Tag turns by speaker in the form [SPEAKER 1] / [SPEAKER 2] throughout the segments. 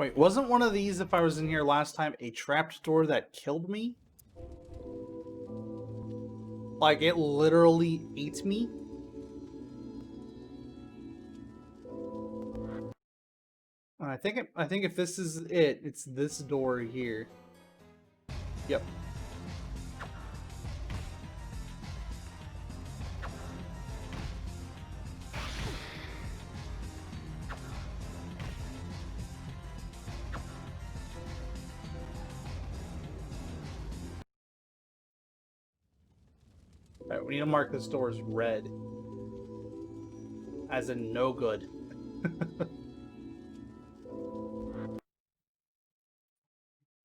[SPEAKER 1] Wait, wasn't one of these, if I was in here last time, a trapped door that killed me? Like, it literally ate me? I think if this is it, it's this door here. Yep. Alright, we need to mark this door as red. As in no good.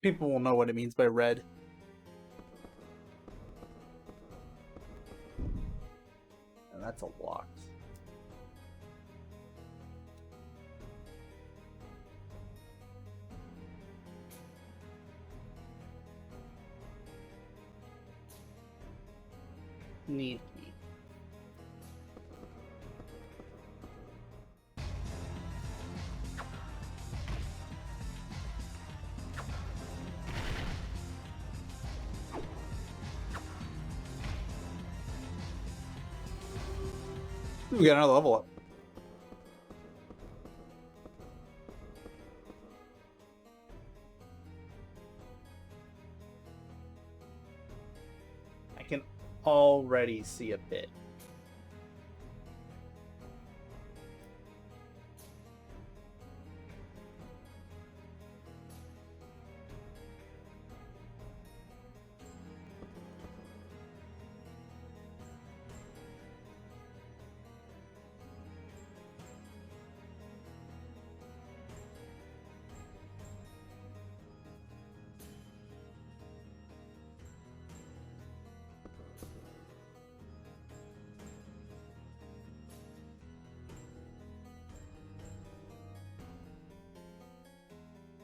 [SPEAKER 1] People will know what it means by red. And that's a lot. Neat. We got another level up. I can already see a bit.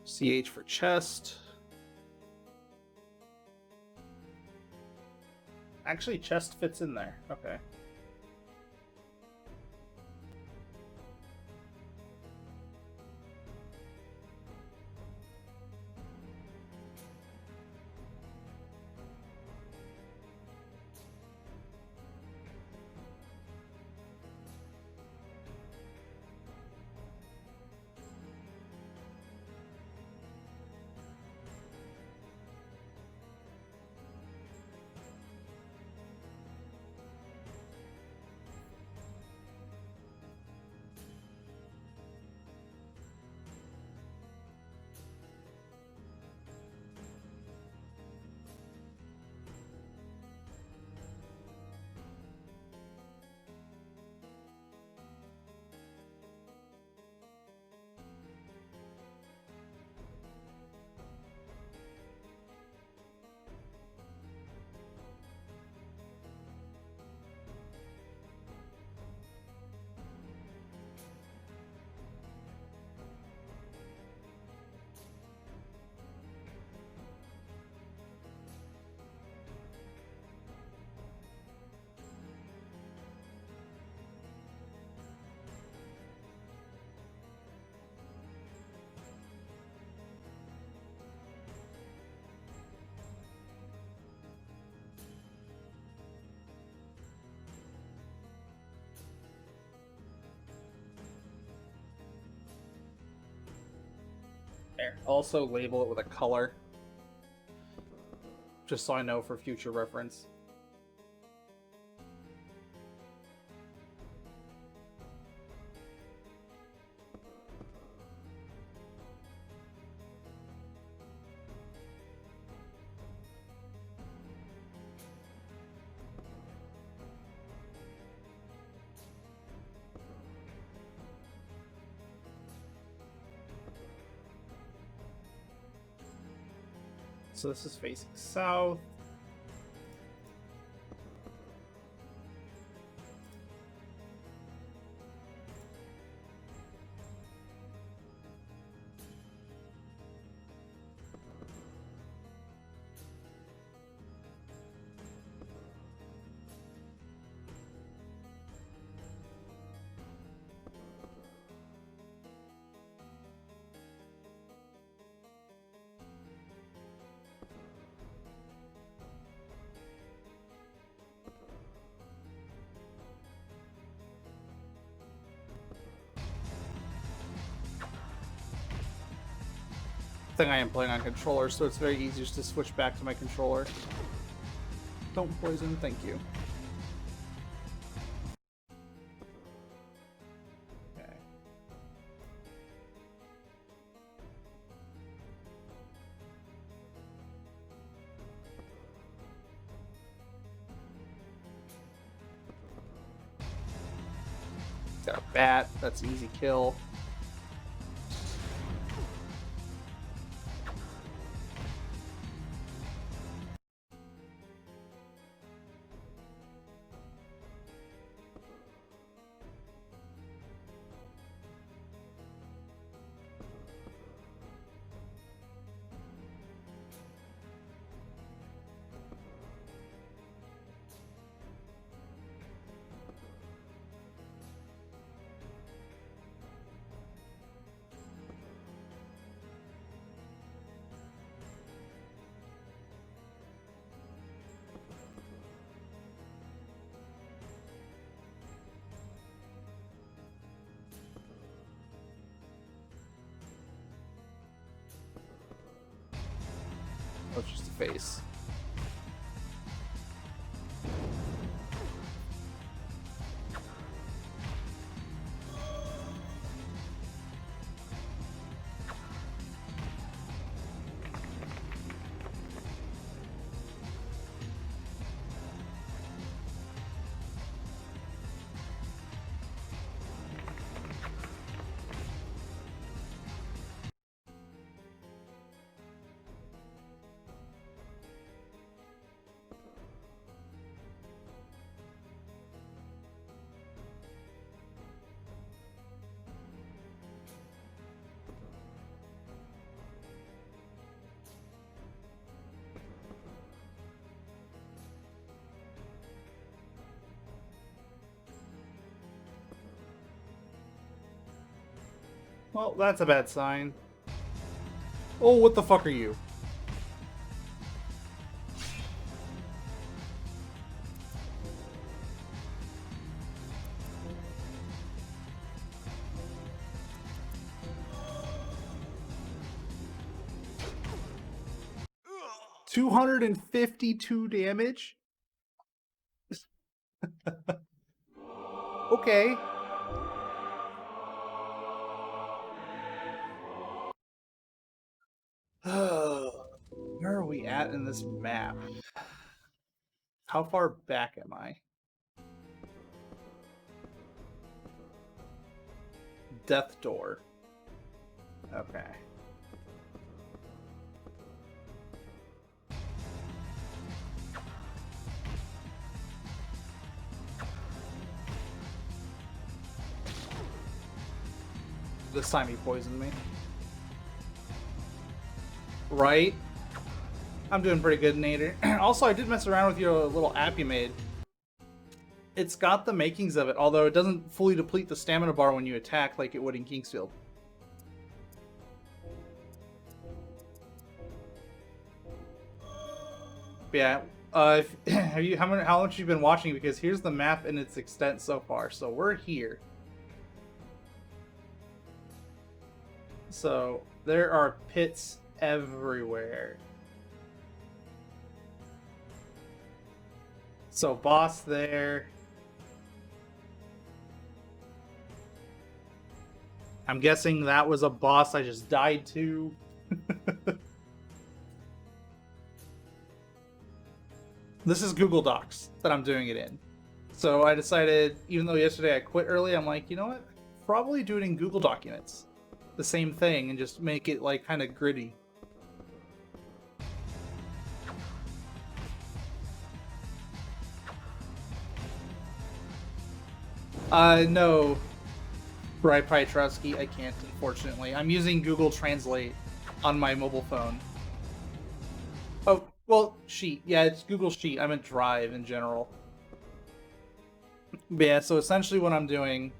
[SPEAKER 1] CH for chest. Actually, chest fits in there. Okay. There. Also label it with a color. Just so I know for future reference. So this is facing south. thing, I am playing on controller, so it's very easy just to switch back to my controller. Don't poison, thank you. Okay. Got a bat, that's an easy kill. Oh, it's just a face. Well, that's a bad sign. Oh, what the fuck are you? $252 damage? Okay. Where are we at in this map? How far back am I? Death door. Okay. This time he poisoned me. Right? I'm doing pretty good, Nader. Also, I did mess around with your little app you made. It's got the makings of it, although it doesn't fully deplete the stamina bar when you attack like it would in Kingsfield. But yeah, how much you've been watching? Because here's the map in its extent so far. So we're here. So there are pits everywhere. So boss there. I'm guessing that was a boss I just died to. This is Google Docs that I'm doing it in. So I decided, even though yesterday I quit early, I'm like, you know what? Probably do it in Google Documents. The same thing, and just make it like kind of gritty. No, Brian Piotrowski, I can't, unfortunately. I'm using Google Translate on my mobile phone. Oh, well, Sheet. Yeah, it's Google Sheet. I meant Drive in general. But yeah, so essentially what I'm doing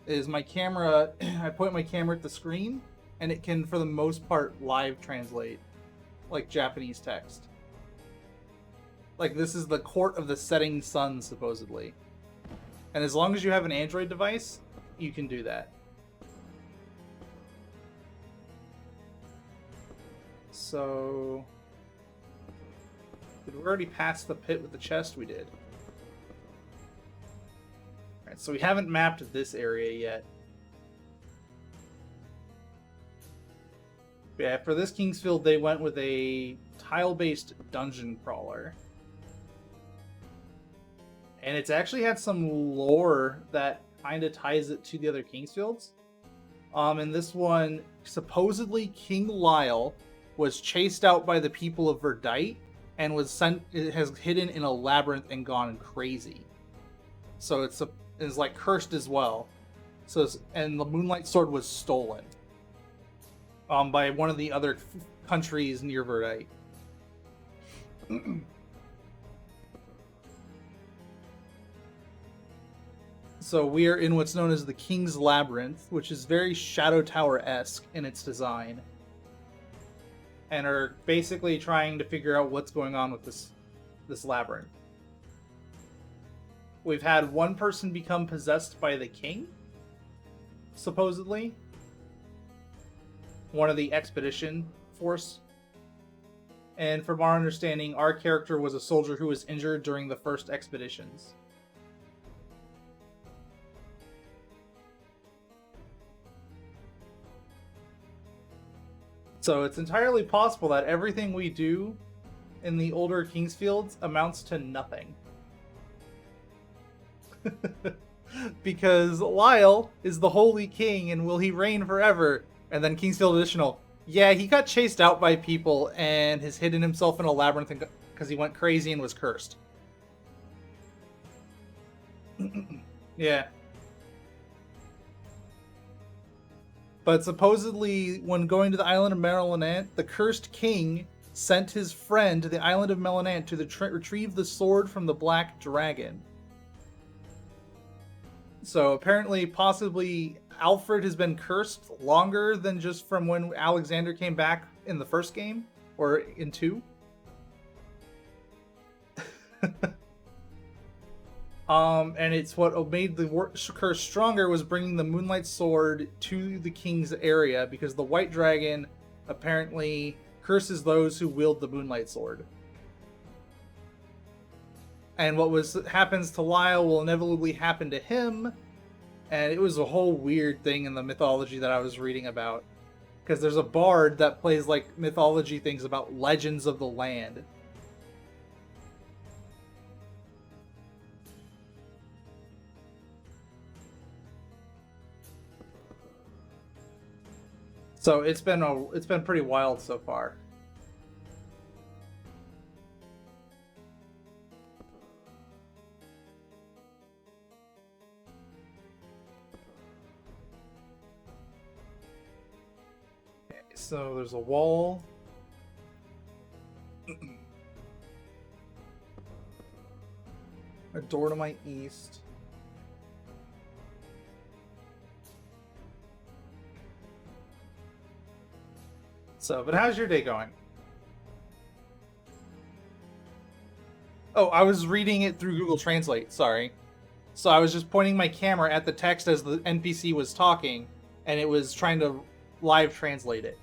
[SPEAKER 1] is my camera, I point my camera at the screen, and it can, for the most part, live translate, like Japanese text. Like, this is the court of the setting sun, supposedly. And as long as you have an Android device, you can do that. so... Did we already pass the pit with the chest? We did. Alright, so we haven't mapped this area yet. Yeah, for this Kingsfield, they went with a tile-based dungeon crawler. And it's actually had some lore that kind of ties it to the other Kingsfields. In this one, supposedly King Lyle was chased out by the people of Verdite and has hidden in a labyrinth and gone crazy. So it's like cursed as well. And the Moonlight Sword was stolen by one of the other countries near Verdite. So we are in what's known as the King's Labyrinth, which is very Shadow Tower-esque in its design, and are basically trying to figure out what's going on with this labyrinth. We've had one person become possessed by the king, supposedly. One of the expedition force. And from our understanding, our character was a soldier who was injured during the first expeditions. So it's entirely possible that everything we do in the older Kingsfields amounts to nothing. Because Lyle is the Holy King, and will he reign forever? And then Kingsfield Additional, yeah, he got chased out by people and has hidden himself in a labyrinth because he went crazy and was cursed. Yeah. But supposedly, when going to the island of Melanant, the cursed king sent his friend to the island of Melanant to retrieve the sword from the Black Dragon. So apparently, possibly, Alfred has been cursed longer than just from when Alexander came back in the first game, or in 2. And it's what made the curse stronger was bringing the Moonlight Sword to the king's area, because the White Dragon apparently curses those who wield the Moonlight Sword. And what happens to Lyle will inevitably happen to him, and it was a whole weird thing in the mythology that I was reading about. Because there's a bard that plays like mythology things about legends of the land. So it's been pretty wild so far. Okay, so there's a wall. A door to my east. So, but how's your day going? Oh, I was reading it through Google Translate, sorry. So I was just pointing my camera at the text as the NPC was talking, and it was trying to live translate it.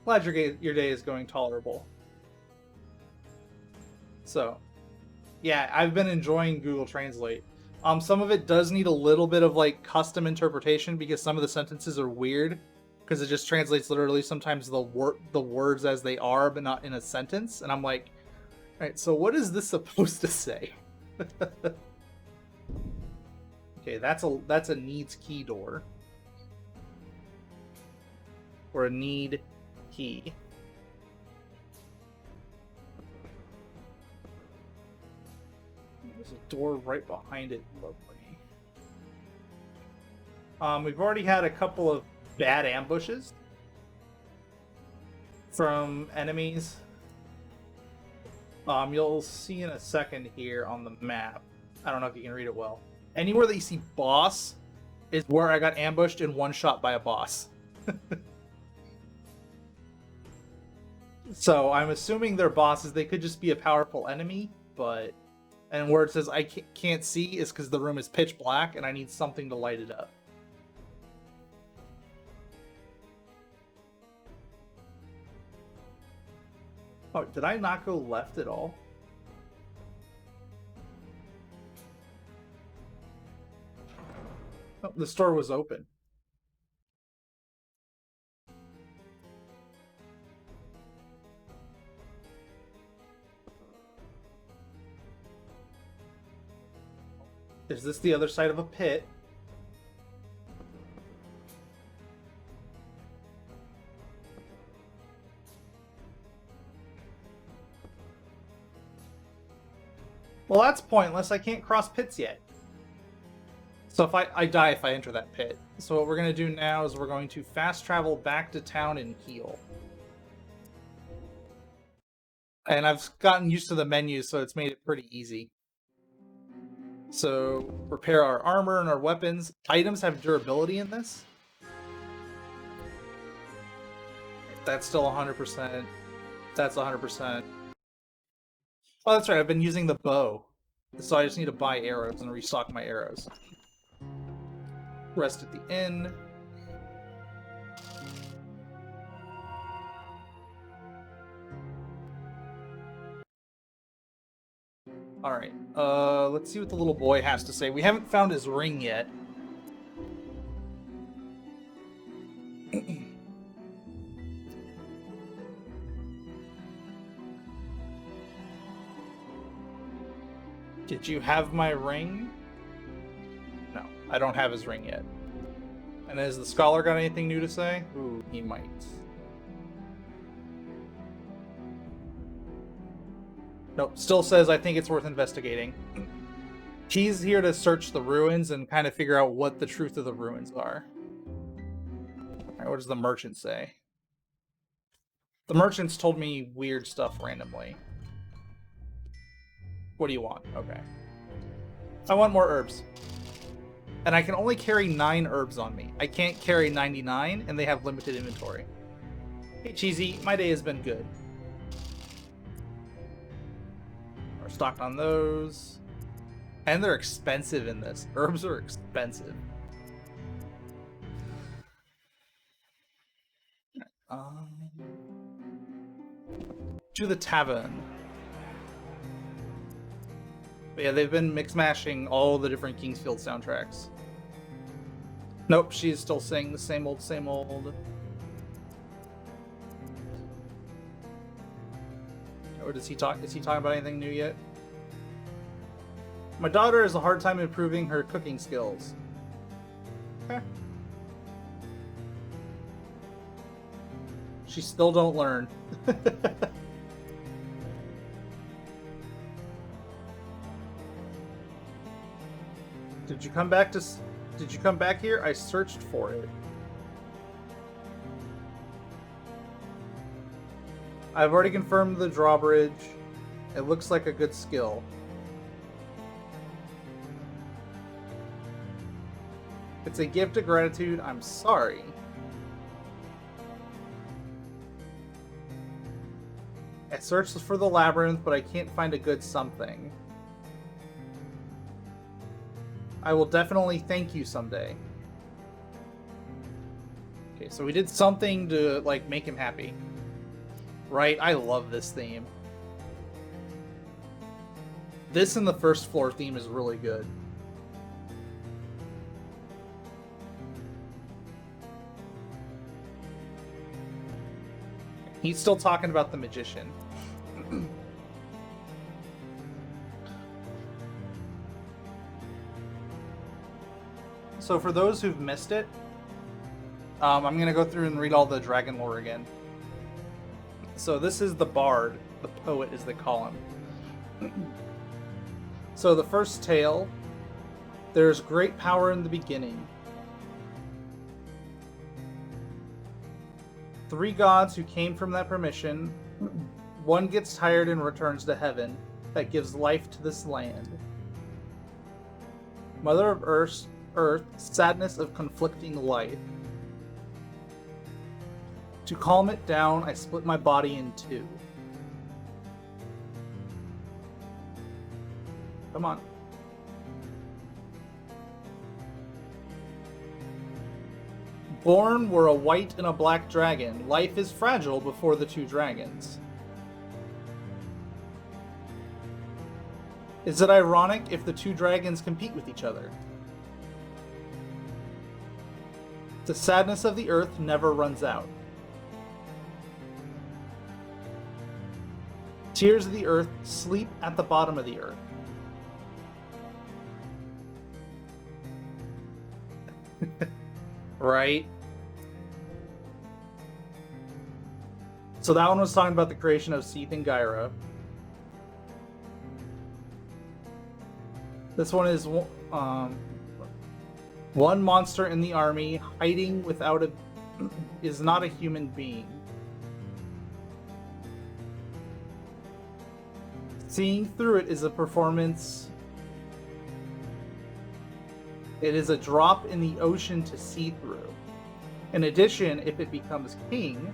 [SPEAKER 1] Glad your day is going tolerable. So, yeah, I've been enjoying Google Translate. Some of it does need a little bit of like custom interpretation because some of the sentences are weird because it just translates literally sometimes the words as they are, but not in a sentence. And I'm like, all right, so what is this supposed to say? Okay, that's a needs key door, or a need key. There's a door right behind it. Lovely. We've already had a couple of bad ambushes from enemies. You'll see in a second here on the map. I don't know if you can read it well. Anywhere that you see boss is where I got ambushed and one shot by a boss. So I'm assuming they're bosses. They could just be a powerful enemy, but... And where it says I can't see is because the room is pitch black and I need something to light it up. Oh, did I not go left at all? Oh, the store was open. Is this the other side of a pit? Well, that's pointless. I can't cross pits yet. So if I die if I enter that pit. So what we're going to do now is we're going to fast travel back to town and heal. And I've gotten used to the menu, so it's made it pretty easy. So repair our armor and our weapons. Items have durability in this. That's still 100%. That's 100%. Oh, that's right. I've been using the bow. So I just need to buy arrows and restock my arrows. Rest at the inn. Alright, let's see what the little boy has to say. We haven't found his ring yet. Did you have my ring? No, I don't have his ring yet. And has the scholar got anything new to say? Ooh, he might. Nope, still says I think it's worth investigating. He's here to search the ruins and kind of figure out what the truth of the ruins are. Alright, what does the merchant say? The merchants told me weird stuff randomly. What do you want? Okay. I want more herbs. And I can only carry 9 herbs on me. I can't carry 99, and they have limited inventory. Hey, Cheesy, my day has been good. We're stocked on those. And they're expensive in this. Herbs are expensive. To the tavern. But yeah, they've been mix-mashing all the different Kingsfield soundtracks. Nope, she's still saying the same old, same old. Or does he talk? Is he talking about anything new yet? My daughter has a hard time improving her cooking skills. Okay. She still don't learn. Did you come back to? Did you come back here? I searched for it. I've already confirmed the drawbridge. It looks like a good skill. It's a gift of gratitude. I'm sorry. I searched for the labyrinth, but I can't find a good something. I will definitely thank you someday. Okay, so we did something to, like, make him happy. Right? I love this theme. This and the first floor theme is really good. He's still talking about the magician. So for those who've missed it, I'm going to go through and read all the dragon lore again. So this is the bard, the poet as they call him. So the first tale, there's great power in the beginning. 3 gods who came from that permission. One gets tired and returns to heaven, that gives life to this land. Mother of Earth, sadness of conflicting life. To calm it down, I split my body in 2. Come on. Born were a white and a black dragon. Life is fragile before the 2 dragons. Is it ironic if the two dragons compete with each other? The sadness of the earth never runs out. Tears of the earth sleep at the bottom of the earth. Right? So that one was talking about the creation of Seath and Gyra. This one is one monster in the army hiding without a is not a human being. Seeing through it is a performance. It is a drop in the ocean to see through. In addition, if it becomes king,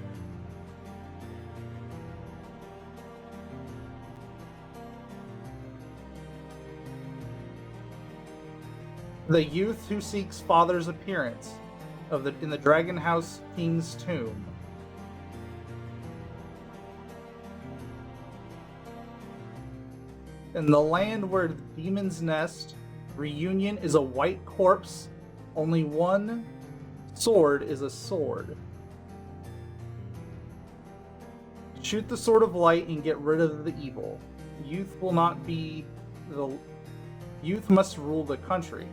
[SPEAKER 1] the youth who seeks father's appearance in the Dragon House King's tomb. In the land where the demons nest, reunion is a white corpse. Only one sword is a sword. Shoot the sword of light and get rid of the evil. Youth will not be the youth must rule the country.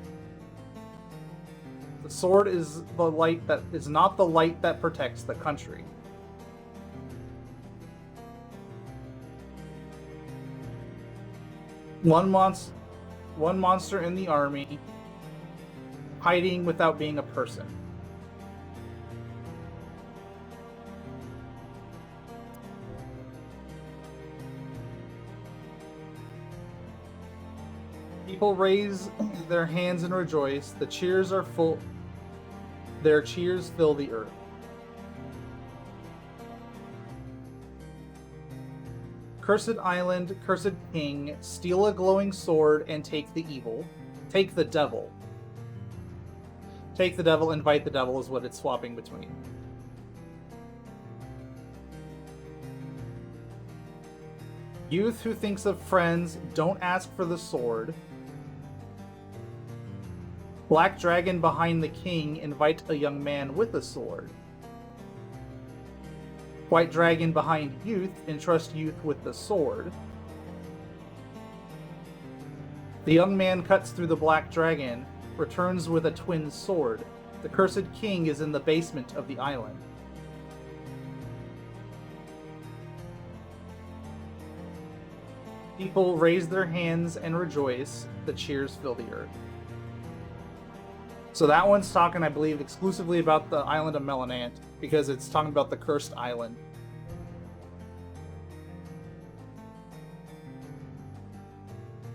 [SPEAKER 1] The sword is the light that is not the light that protects the country. One monster in the army, hiding without being a person. People raise their hands and rejoice. The cheers are full. Their cheers fill the earth. Cursed island, cursed king, steal a glowing sword and take the evil. Take the devil. Take the devil, invite the devil is what it's swapping between. Youth who thinks of friends, don't ask for the sword. Black dragon behind the king, invite a young man with a sword. White dragon behind youth, entrust youth with the sword. The young man cuts through the black dragon, returns with a twin sword. The cursed king is in the basement of the island. People raise their hands and rejoice. The cheers fill the earth. So that one's talking, I believe, exclusively about the island of Melanant, because it's talking about the cursed island.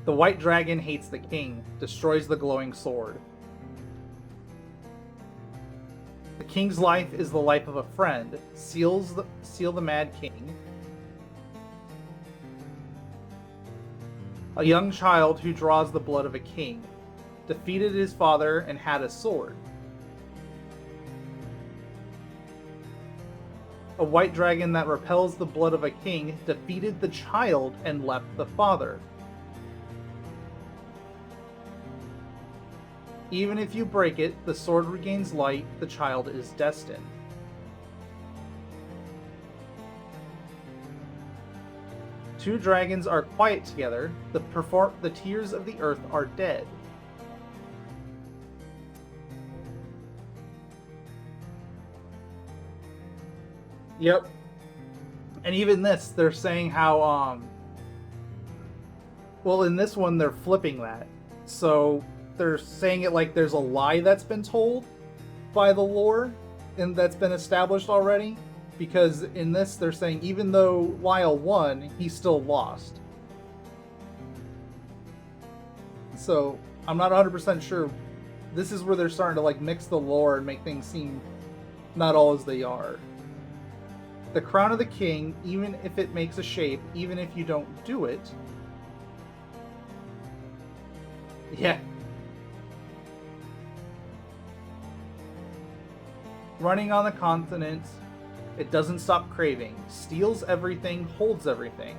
[SPEAKER 1] The white dragon hates the king, destroys the glowing sword. The king's life is the life of a friend, seal the mad king. A young child who draws the blood of a king, defeated his father and had a sword. A white dragon that repels the blood of a king, defeated the child and left the father. Even if you break it, the sword regains light, the child is destined. Two dragons are quiet together, the tears of the earth are dead. Yep. And even this, they're saying how, well, in this one, they're flipping that. So they're saying it like there's a lie that's been told by the lore and that's been established already. Because in this, they're saying even though Lyle won, he still lost. So I'm not 100% sure. This is where they're starting to like mix the lore and make things seem not all as they are. The crown of the king, even if it makes a shape, even if you don't do it. Yeah. Running on the continent, it doesn't stop craving. Steals everything, holds everything.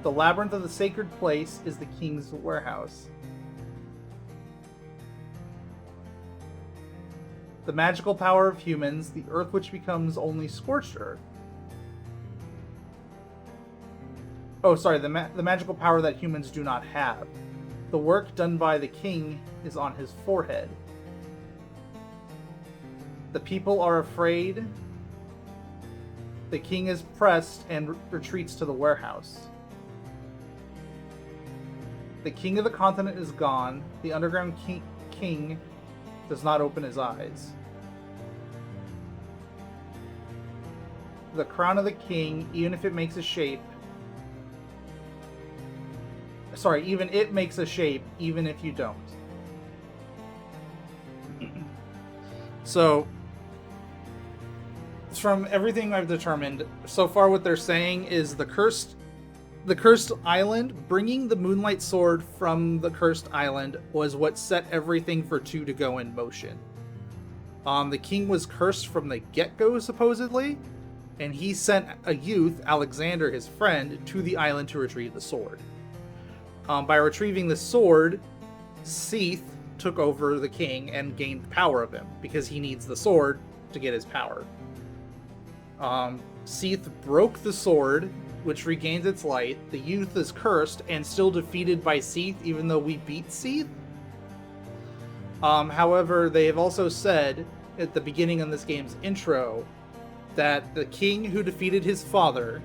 [SPEAKER 1] The labyrinth of the sacred place is the king's warehouse. The magical power of humans, the earth which becomes only scorched earth. Oh, sorry, the magical power that humans do not have. The work done by the king is on his forehead. The people are afraid. The king is pressed and retreats to the warehouse. The king of the continent is gone. The underground king does not open his eyes. The crown of the king, even if it makes a shape... Sorry, even it makes a shape, even if you don't. So, from everything I've determined, so far what they're saying is the cursed island, bringing the Moonlight Sword from the cursed island was what set everything for 2 to go in motion. The king was cursed from the get-go, supposedly, and he sent a youth, Alexander, his friend, to the island to retrieve the sword. By retrieving the sword, Seath took over the king and gained power of him, because he needs the sword to get his power. Seath broke the sword, which regains its light. The youth is cursed and still defeated by Seath, even though we beat Seath. However, they have also said at the beginning of this game's intro that the king who defeated his father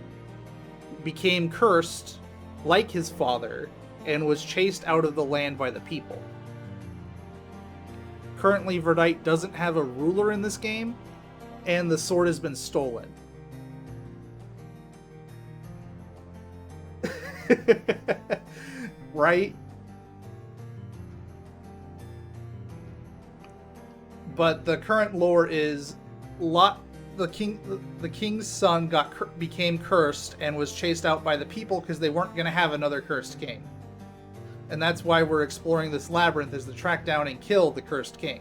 [SPEAKER 1] became cursed like his father and was chased out of the land by the people. Currently, Verdite doesn't have a ruler in this game, and the sword has been stolen. Right? But the current lore is the king's son became cursed and was chased out by the people because they weren't going to have another cursed king. And that's why we're exploring this labyrinth, is to track down and kill the cursed king.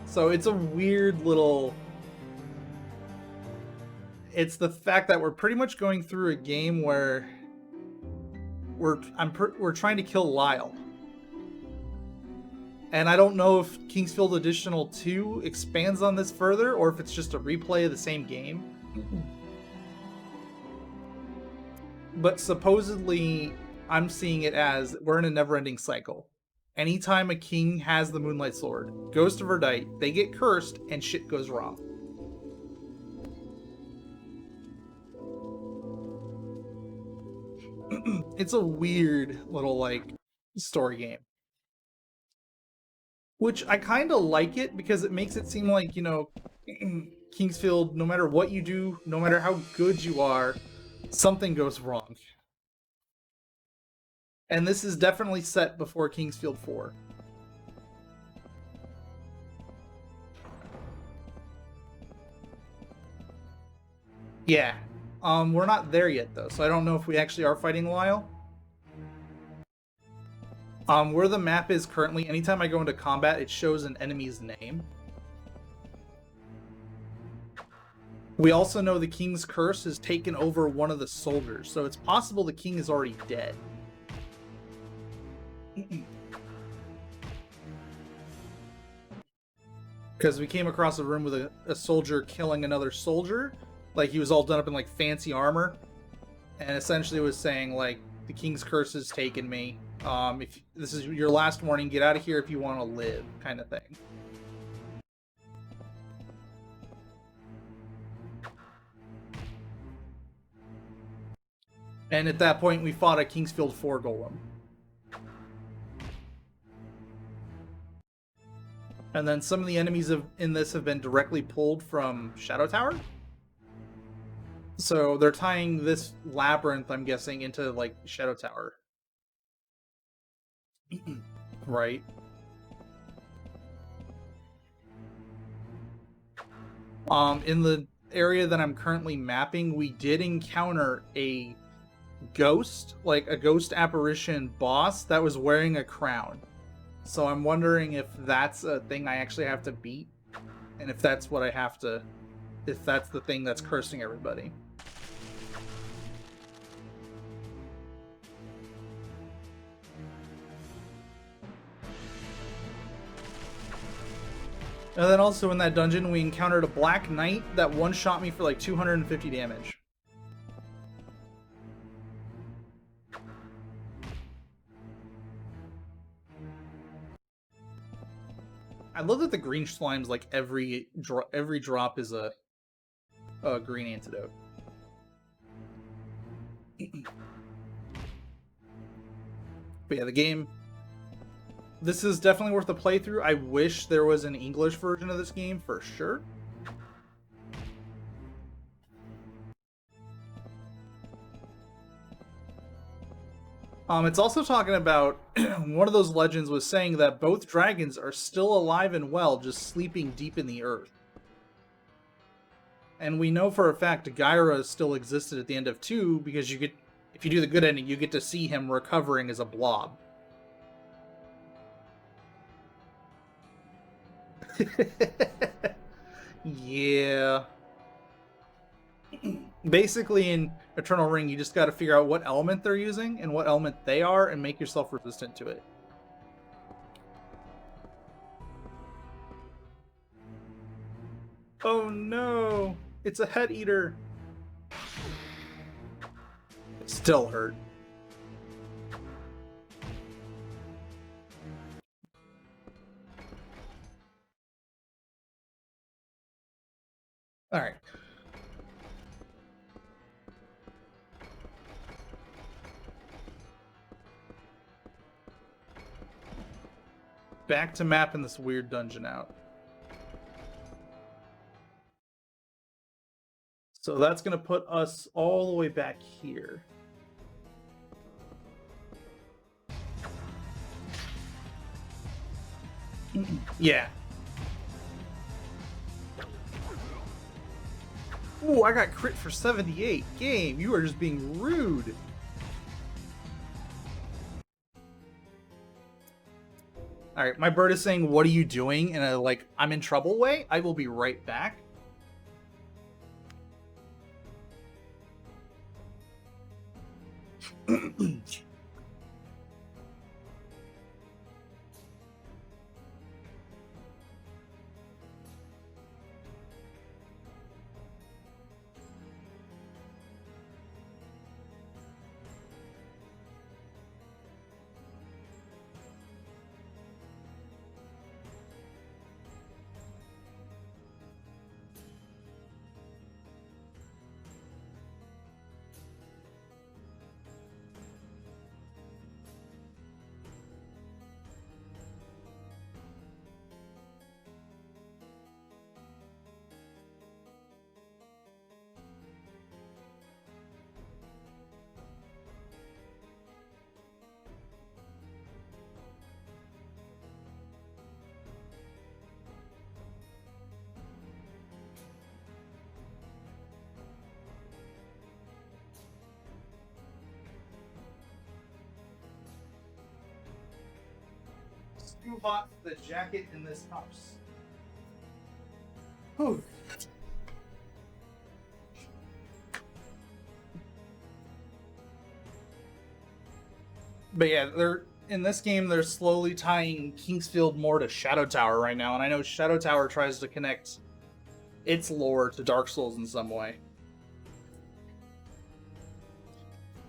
[SPEAKER 1] So it's a weird little... It's the fact that we're pretty much going through a game where we're trying to kill Lyle. And I don't know if Kingsfield Additional 2 expands on this further, or if it's just a replay of the same game. But supposedly, I'm seeing it as we're in a never-ending cycle. Anytime a king has the Moonlight Sword, goes to Verdite, they get cursed, and shit goes wrong. It's a weird little, like, story game. Which I kind of like it, because it makes it seem like, you know, Kingsfield, no matter what you do, no matter how good you are, something goes wrong. And this is definitely set before Kingsfield 4. Yeah. We're not there yet, though, so I don't know if we actually are fighting Lyle. Where the map is currently, anytime I go into combat, it shows an enemy's name. We also know the King's Curse has taken over one of the soldiers, so it's possible the King is already dead. Because we came across a room with a soldier killing another soldier. Like, he was all done up in, like, fancy armor. And essentially was saying, like, the King's Curse has taken me. If this is your last warning, get out of here if you want to live, kind of thing. And at that point, we fought a Kingsfield 4 golem. And then some of the enemies in this have been directly pulled from Shadow Tower. So they're tying this labyrinth, I'm guessing, into, like, Shadow Tower. Right. In the area that I'm currently mapping, we did encounter a ghost, like a ghost apparition boss that was wearing a crown. So I'm wondering if that's a thing I actually have to beat, and if that's what I have to if that's the thing that's cursing everybody. And then also in that dungeon, we encountered a Black Knight that one-shot me for like 250 damage. I love that the green slimes, like every drop is a green antidote. But yeah, the game, this is definitely worth a playthrough. I wish there was an English version of this game for sure. It's also talking about one of those legends was saying that both dragons are still alive and well, just sleeping deep in the earth. And we know for a fact Gyra still existed at the end of 2 because you get, if you do the good ending, you get to see him recovering as a blob. Yeah. Basically, in Eternal Ring, you just got to figure out what element they're using and what element they are and make yourself resistant to it. Oh no! It's a head eater! It still hurt. Alright. Back to mapping this weird dungeon out. So that's going to put us all the way back here. Yeah. Ooh, I got crit for 78. Game, you are just being rude. Alright, my bird is saying, what are you doing? In a, like, I'm in trouble way? I will be right back. Who bought the jacket in this house? Whew. But yeah, they're in this game. They're slowly tying Kingsfield more to Shadow Tower right now, and I know Shadow Tower tries to connect its lore to Dark Souls in some way.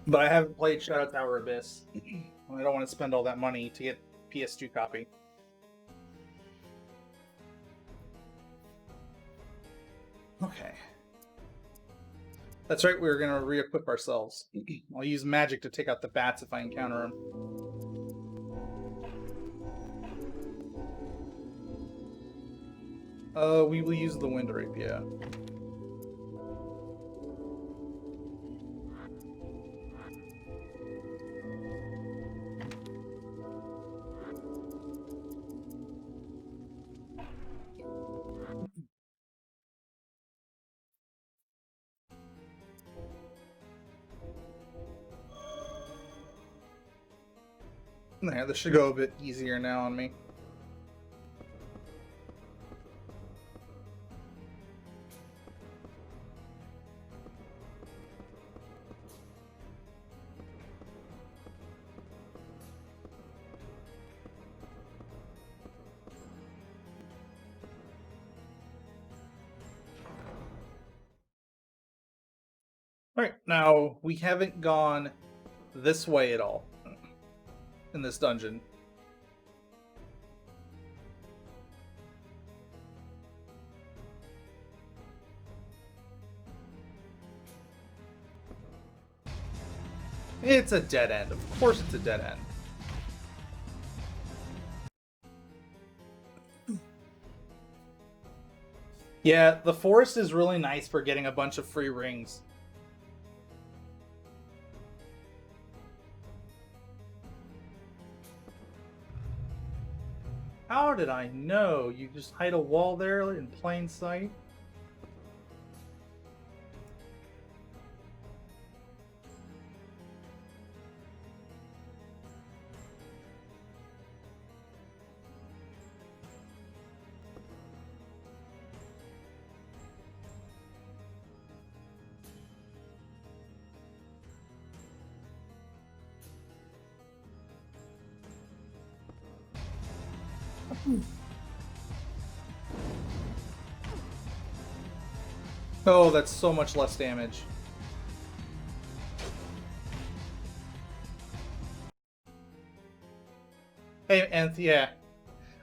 [SPEAKER 1] But I haven't played Shadow Tower Abyss. I don't want to spend all that money to get PS2 copy. Okay. That's right, we were going to re-equip ourselves. I'll use magic to take out the bats if I encounter them. We will use the Wind Rape, yeah. There, this should go a bit easier now on me. Alright, now we haven't gone this way at all in this dungeon. It's a dead end. Of course it's a dead end. Yeah, the forest is really nice for getting a bunch of free rings. How did I know? You just hide a wall there in plain sight? Oh, that's so much less damage. Hey, and yeah.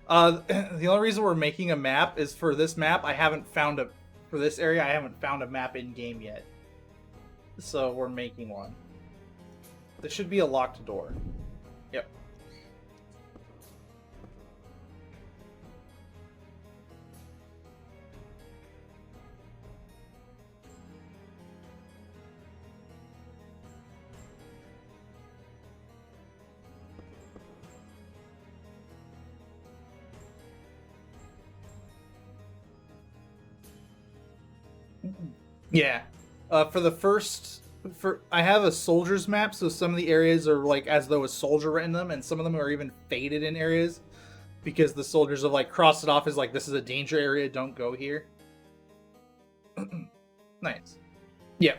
[SPEAKER 1] The only reason we're making a map is for this map, for this area, I haven't found a map in-game yet. So we're making one. This should be a locked door. Yep. Yeah. I have a soldier's map, so some of the areas are like as though a soldier in them, and some of them are even faded in areas because the soldiers have like crossed it off as like this is a danger area, don't go here. Nice. Yeah.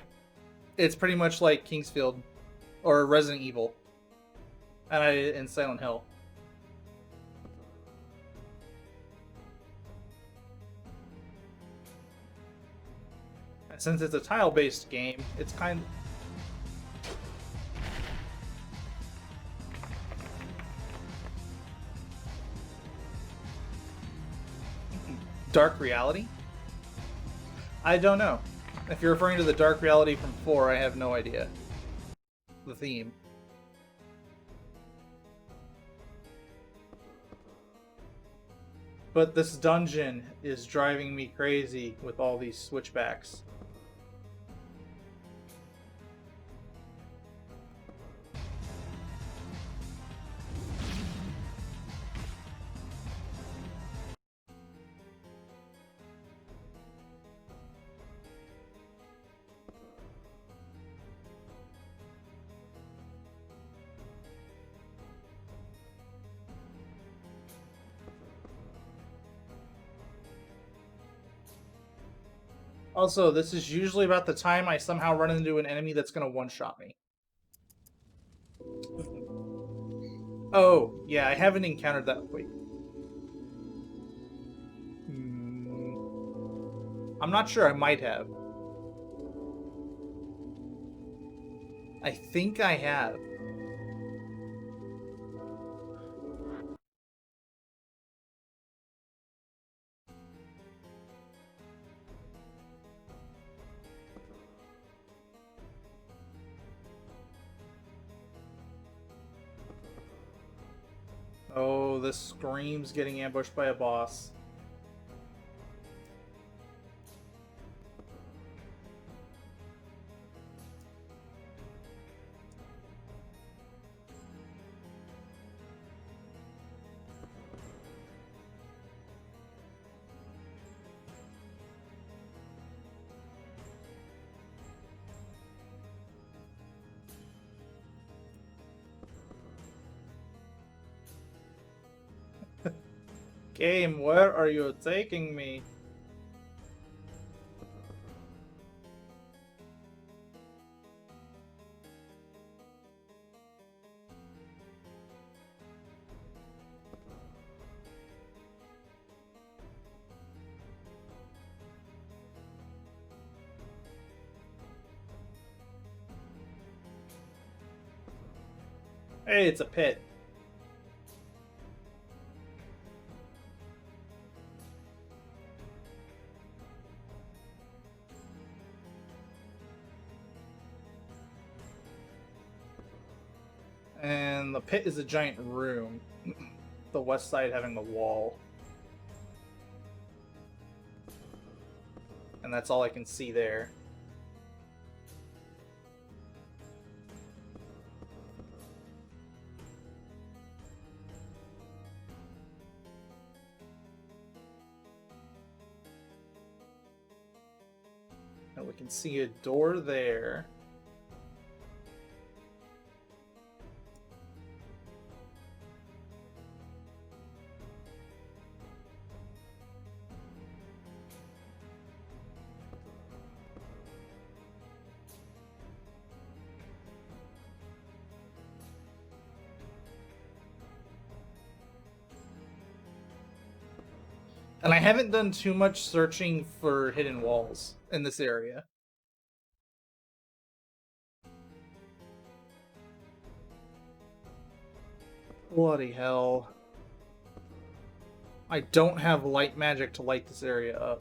[SPEAKER 1] It's pretty much like Kingsfield or Resident Evil. And Silent Hill. And since it's a tile-based game, it's kind of... Dark Reality? I don't know. If you're referring to the Dark Reality from 4, I have no idea. The theme. But this dungeon is driving me crazy with all these switchbacks. Also, this is usually about the time I somehow run into an enemy that's gonna one-shot me. Oh, yeah, I haven't encountered that. Wait. I'm not sure, I might have. I think I have. Oh, this screams getting ambushed by a boss. Game, where are you taking me? Hey, it's a pit. And the pit is a giant room. The west side having the wall. And that's all I can see there. And we can see a door there. And I haven't done too much searching for hidden walls in this area. Bloody hell. I don't have light magic to light this area up.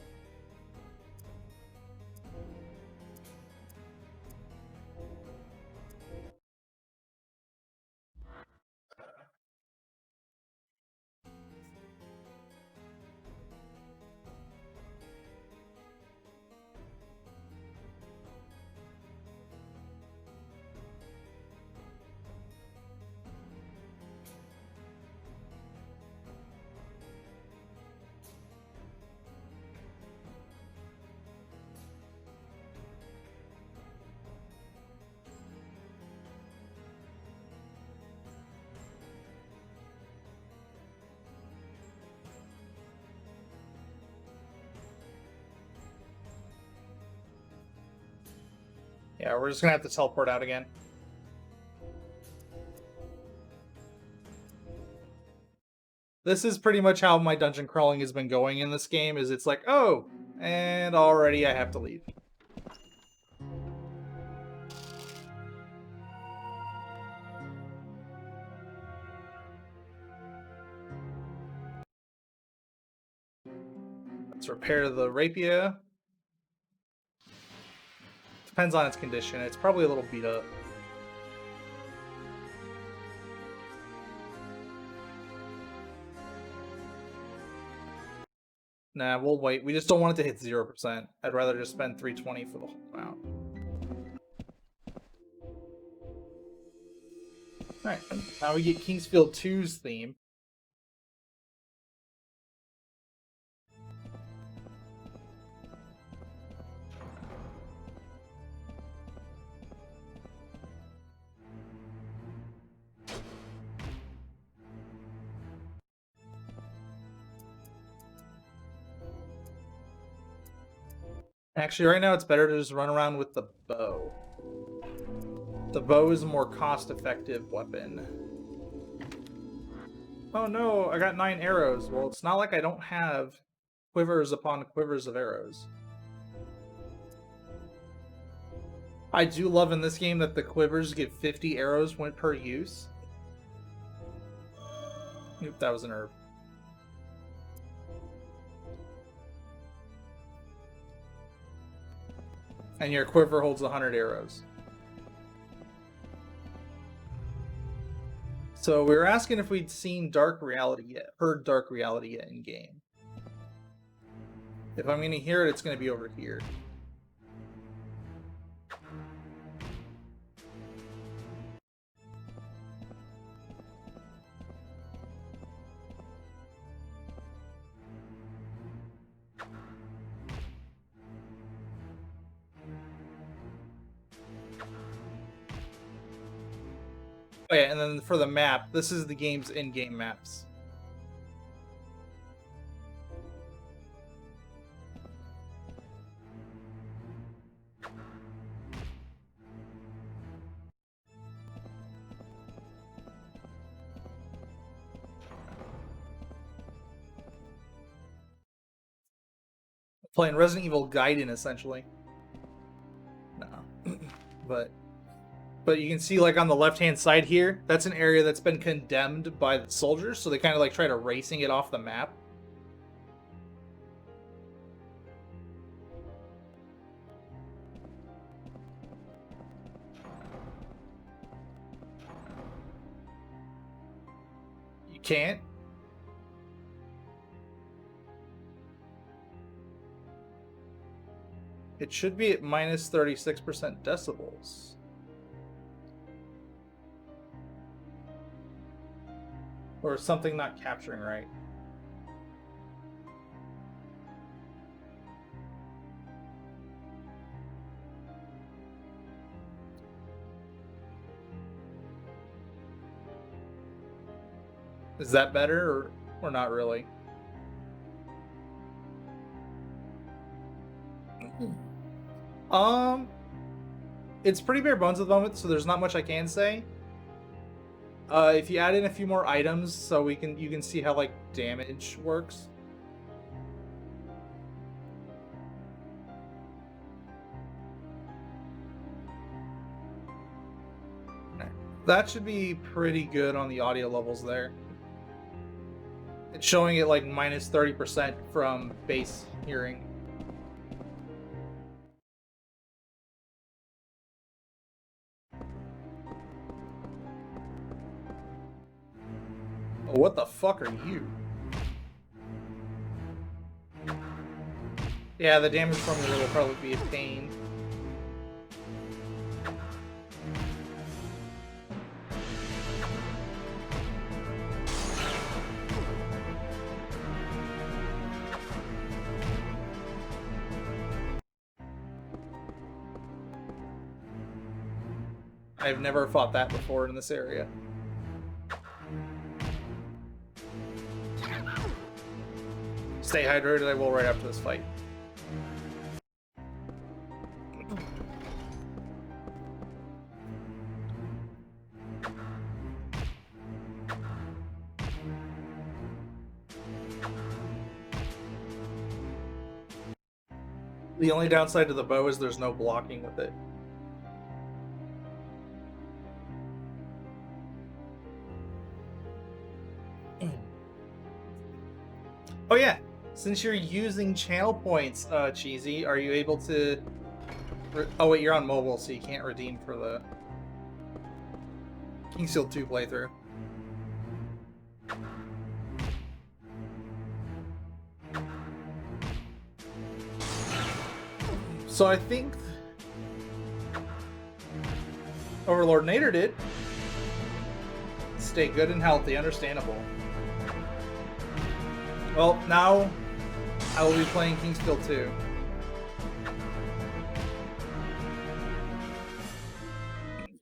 [SPEAKER 1] Yeah, we're just gonna have to teleport out again. This is pretty much how my dungeon crawling has been going in this game, is it's like, oh, and already I have to leave. Let's repair the rapier. Depends on its condition. It's probably a little beat up. Nah, we'll wait. We just don't want it to hit 0%. I'd rather just spend 320 for the whole amount. Alright, now we get Kingsfield 2's theme. Actually, right now it's better to just run around with the bow. The bow is a more cost-effective weapon. Oh no, I got 9 arrows. Well, it's not like I don't have quivers upon quivers of arrows. I do love in this game that the quivers get 50 arrows per use. Oop, that was an herb. And your quiver holds 100 arrows. So we were asking if we'd seen Dark Reality yet, heard Dark Reality yet in game. If I'm going to hear it, it's going to be over here. Oh yeah, and then for the map, this is the game's in-game maps. Playing Resident Evil Gaiden, essentially. No. But But you can see, like, on the left-hand side here, that's an area that's been condemned by the soldiers, so they kind of, like, tried erasing it off the map. You can't? It should be at minus 36% decibels. Or something not capturing right. Is that better or not really? It's pretty bare bones at the moment, so there's not much I can say. If you add in a few more items, so you can see how, like, damage works. That should be pretty good on the audio levels there. It's showing it like minus 30% from bass hearing. What the fuck are you? Yeah, the damage from it will probably be a pain. I've never fought that before in this area. Stay hydrated, I will right after this fight. The only downside to the bow is there's no blocking with it. Oh yeah, since you're using channel points, Cheesy, are you able to... Oh wait, you're on mobile, so you can't redeem for the Kingsteel 2 playthrough. So I think Overlord Nader did. Stay good and healthy, understandable. Well, now I will be playing Kingsteel 2.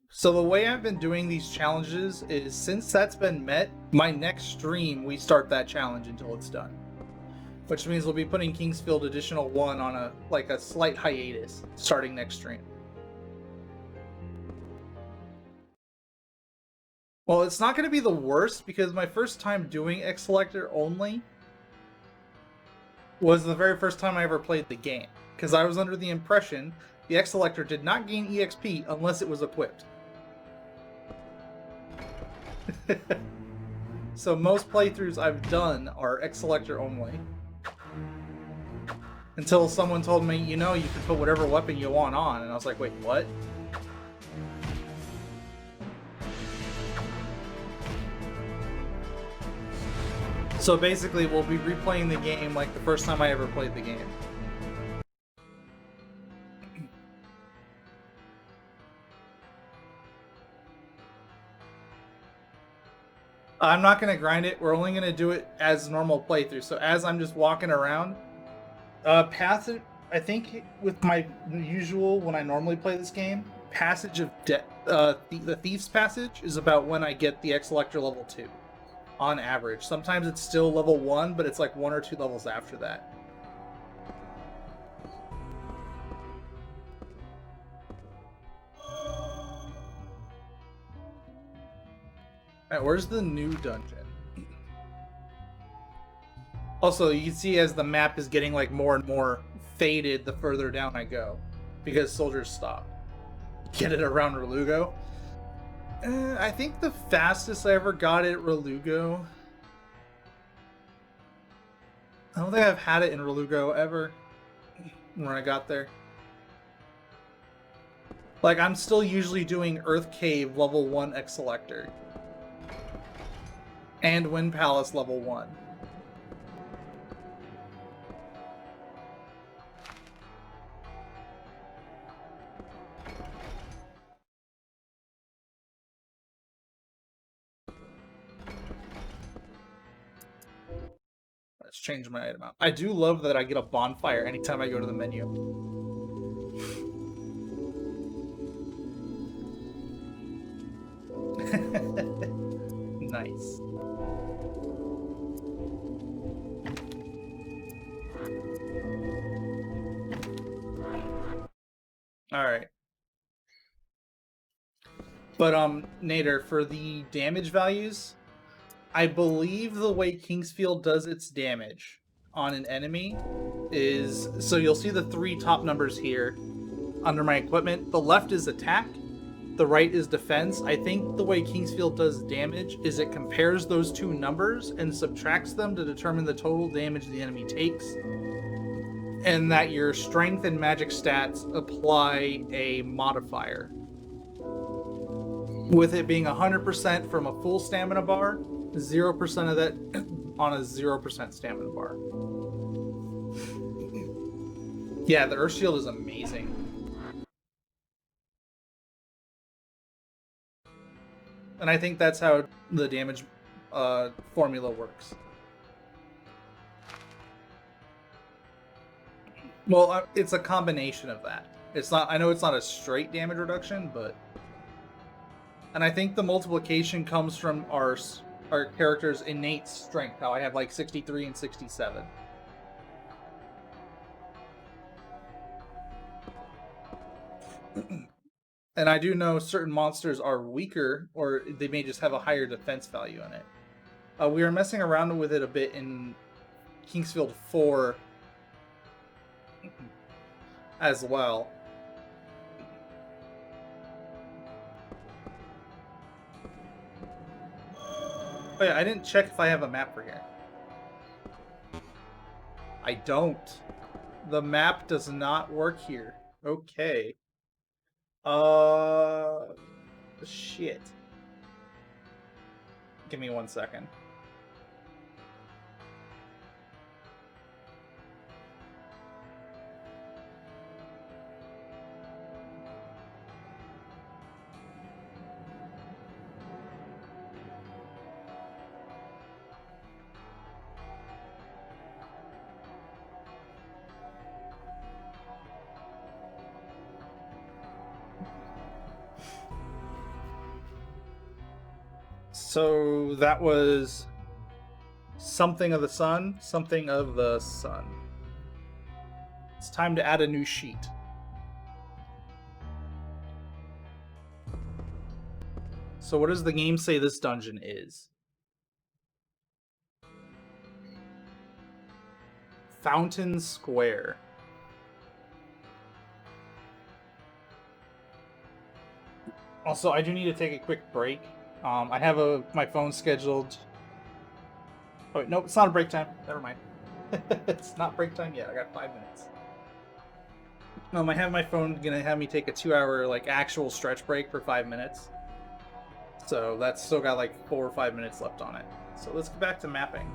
[SPEAKER 1] So the way I've been doing these challenges is, since that's been met, my next stream we start that challenge until it's done. Which means we'll be putting Kingsfield Additional 1 on a slight hiatus starting next stream. Well, it's not going to be the worst, because my first time doing X Selector only was the very first time I ever played the game, because I was under the impression the X Selector did not gain EXP unless it was equipped. So most playthroughs I've done are X Selector only. Until someone told me, you know, you can put whatever weapon you want on, and I was like, wait, what? So basically, we'll be replaying the game like the first time I ever played the game. I'm not going to grind it. We're only going to do it as normal playthrough. So as I'm just walking around, passage, I think with my usual, when I normally play this game, passage of the Thief's Passage is about when I get the X Selector level 2. On average. Sometimes it's still level 1, but it's like 1 or 2 levels after that. Alright, where's the new dungeon? Also, you can see as the map is getting like more and more faded the further down I go, because soldiers stop. Get it around Relugo. I think the fastest I ever got it at Relugo. I don't think I've had it in Relugo ever when I got there. Like, I'm still usually doing Earth Cave level 1 X Selector. And Wind Palace level 1. Let's change my item out. I do love that I get a bonfire anytime I go to the menu. Nice. Alright. But, Nader, for the damage values, I believe the way Kingsfield does its damage on an enemy is... So you'll see the 3 top numbers here under my equipment. The left is attack, the right is defense. I think the way Kingsfield does damage is it compares those 2 numbers and subtracts them to determine the total damage the enemy takes. And that your strength and magic stats apply a modifier. With it being 100% from a full stamina bar, 0% of that on a 0% stamina bar. Yeah, the Earth Shield is amazing. And I think that's how the damage formula works. Well, it's a combination of that. It's not. I know it's not a straight damage reduction, but... And I think the multiplication comes from our character's innate strength, how I have like 63 and 67. And I do know certain monsters are weaker, or they may just have a higher defense value in it. We were messing around with it a bit in Kingsfield 4 as well. Oh yeah, I didn't check if I have a map for here. I don't. The map does not work here. Okay. Shit. Give me 1 second. So that was something of the sun, something of the sun. It's time to add a new sheet. So what does the game say this dungeon is? Fountain Square. Also, I do need to take a quick break. I have my phone scheduled. Oh, wait, nope, it's not a break time. Never mind. It's not break time yet. I got 5 minutes. I have my phone gonna have me take a 2-hour like actual stretch break for 5 minutes. So that's still got like 4 or 5 minutes left on it. So let's get back to mapping.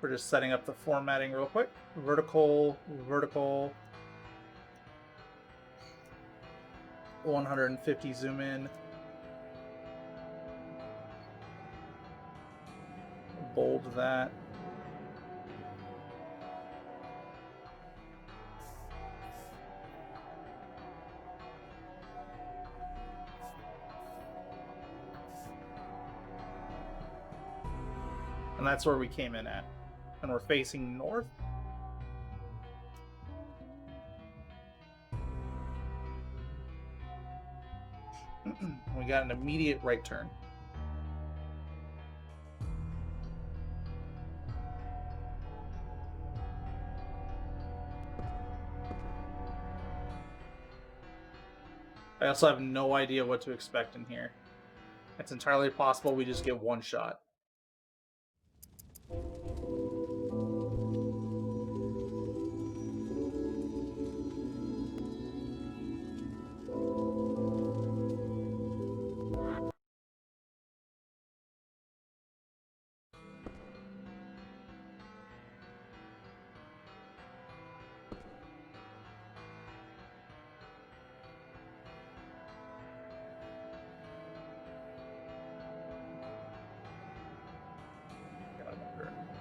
[SPEAKER 1] We're just setting up the formatting real quick. Vertical, vertical. 150 zoom in. Bold that. And And that's where we came in at. And we're facing north. We got an immediate right turn. I also have no idea what to expect in here. It's entirely possible we just get one shot.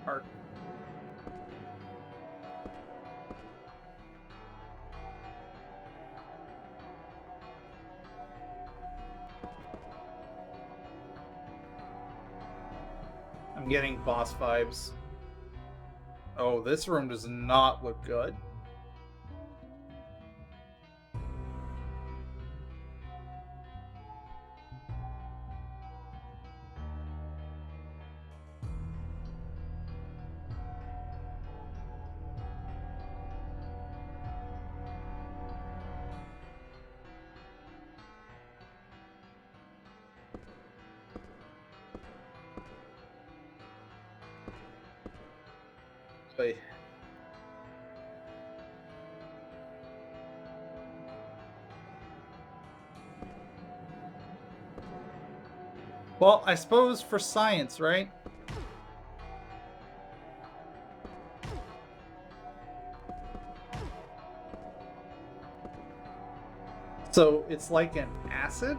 [SPEAKER 1] Art. I'm getting boss vibes. Oh, this room does not look good. But well, I suppose for science, right? So it's like an acid?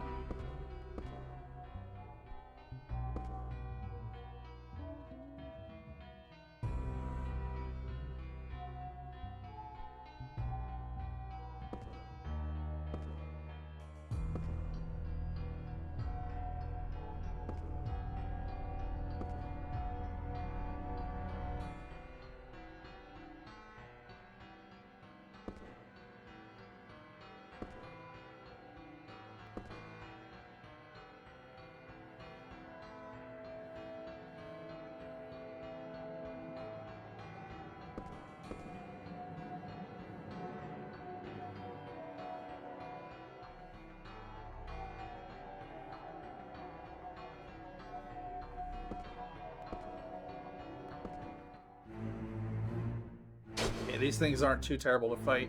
[SPEAKER 1] Yeah, these things aren't too terrible to fight.